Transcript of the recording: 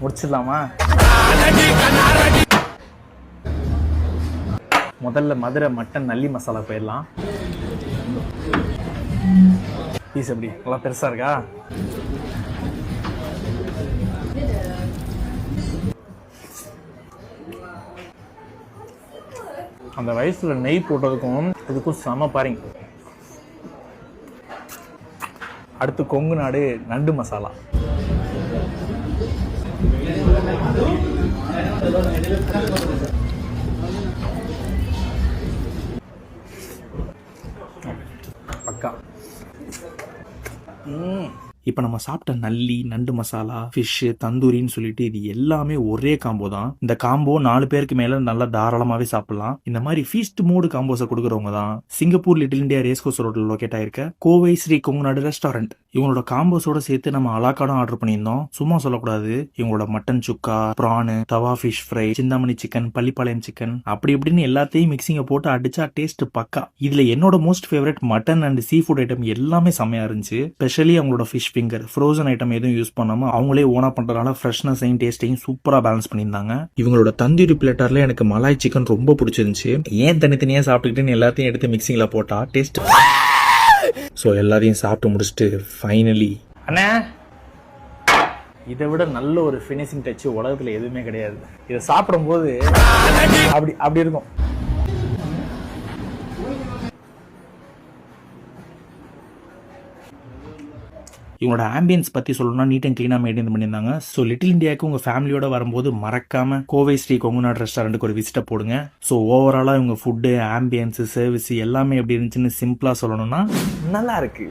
முடிச்சிடலாமா? முதல்ல மதுரை மட்டன் நல்லி மசாலா போயிடலாம். பீஸ் எப்படி நல்லா பெருசா இருக்கா? அந்த வயசுல நெய் போட்டதுக்கும் இதுக்கும் செம பாருங்க. அடுத்து கொங்கு நாடு நண்டு மசாலா. பக்கா. இப்போ நம்ம சாப்பிட்ட நல்லி, நண்டு மசாலா, ஃபிஷ், தந்தூரின்னு சொல்லிட்டு இது எல்லாமே ஒரே காம்போ தான். இந்த காம்போ 4 பேருக்கு மேல நல்லா தாராளமாவே சாப்பிடலாம். இந்த மாதிரி ஃபீஸ்ட் மூடு காம்போஸை கொடுக்குறவங்க தான் சிங்கப்பூர் லிட்டில் இந்தியா ரேஸ்கோஸ் ரோட்ல லொக்கேட் ஆயிருக்க கோவை ஸ்ரீ கொங்குநாடு ரெஸ்டாரண்ட். இவங்களோட காம்போஸோட சேர்த்து நம்ம அலாக்காடும் ஆர்டர் பண்ணியிருந்தோம். சும்மா சொல்லக்கூடாது, இவங்களோட mutton chukka, prawn, tawa fish fry, Chintamani chicken, Pallipalayam chicken, அப்படி இப்படின்னு எல்லாத்தையும் மிக்சிங்க போட்டு அடிச்சா டேஸ்ட் பக்கா. இதுல என்னோட most favourite mutton and sea food item எல்லாமே செம்மையா இருந்துச்சு. ஸ்பெஷலி அவங்களோட ஃபிஷ் ஃபிங்கர் ஃப்ரோசன் ஐட்டம் எதுவும் யூஸ் பண்ணாம அவங்களே ஓனா பண்றதுனால ஃப்ரெஷ்னஸையும் டேஸ்டையும் சூப்பரா பேலன்ஸ் பண்ணியிருந்தாங்க. இவங்களோட தந்தூரி பிளேட்டர்ல எனக்கு மலாய் சிக்கன் ரொம்ப பிடிச்சிருந்துச்சு. ஏன் தனித்தனியா சாப்பிட்டுக்கிட்டு எல்லாத்தையும் எடுத்து மிக்சிங்ல போட்டா டேஸ்ட். ஸோ எல்லாத்தையும் சாப்பிட்டு முடிச்சுட்டு ஃபைனலி அண்ணா, இதை விட நல்ல ஒரு ஃபினிஷிங் டச் உலகத்துல எதுவுமே கிடையாது. இதை சாப்பிடும் போது அப்படி இருக்கும். இவங்களோட ஆம்பியன்ஸ் பற்றி சொல்லணும்னா நீட் அண்ட் க்ளீனாக மெயின்டைன் பண்ணியிருந்தாங்க. ஸோ லிட்டில் இந்தியாவுக்கு உங்கள் ஃபேமிலியோட வரும்போது மறக்காம கோவை ஸ்ரீ கொங்குநாடு ரெஸ்டாரண்ட்டுக்கு ஒரு விசிட்டை போடுங்க. ஸோ ஓவராலாக இவங்க ஃபுட்டு, ஆம்பியன்ஸு, சர்வீஸ் எல்லாமே எப்படி இருந்துச்சுன்னு சிம்பிளாக சொல்லணும்னா நல்லா இருக்கு.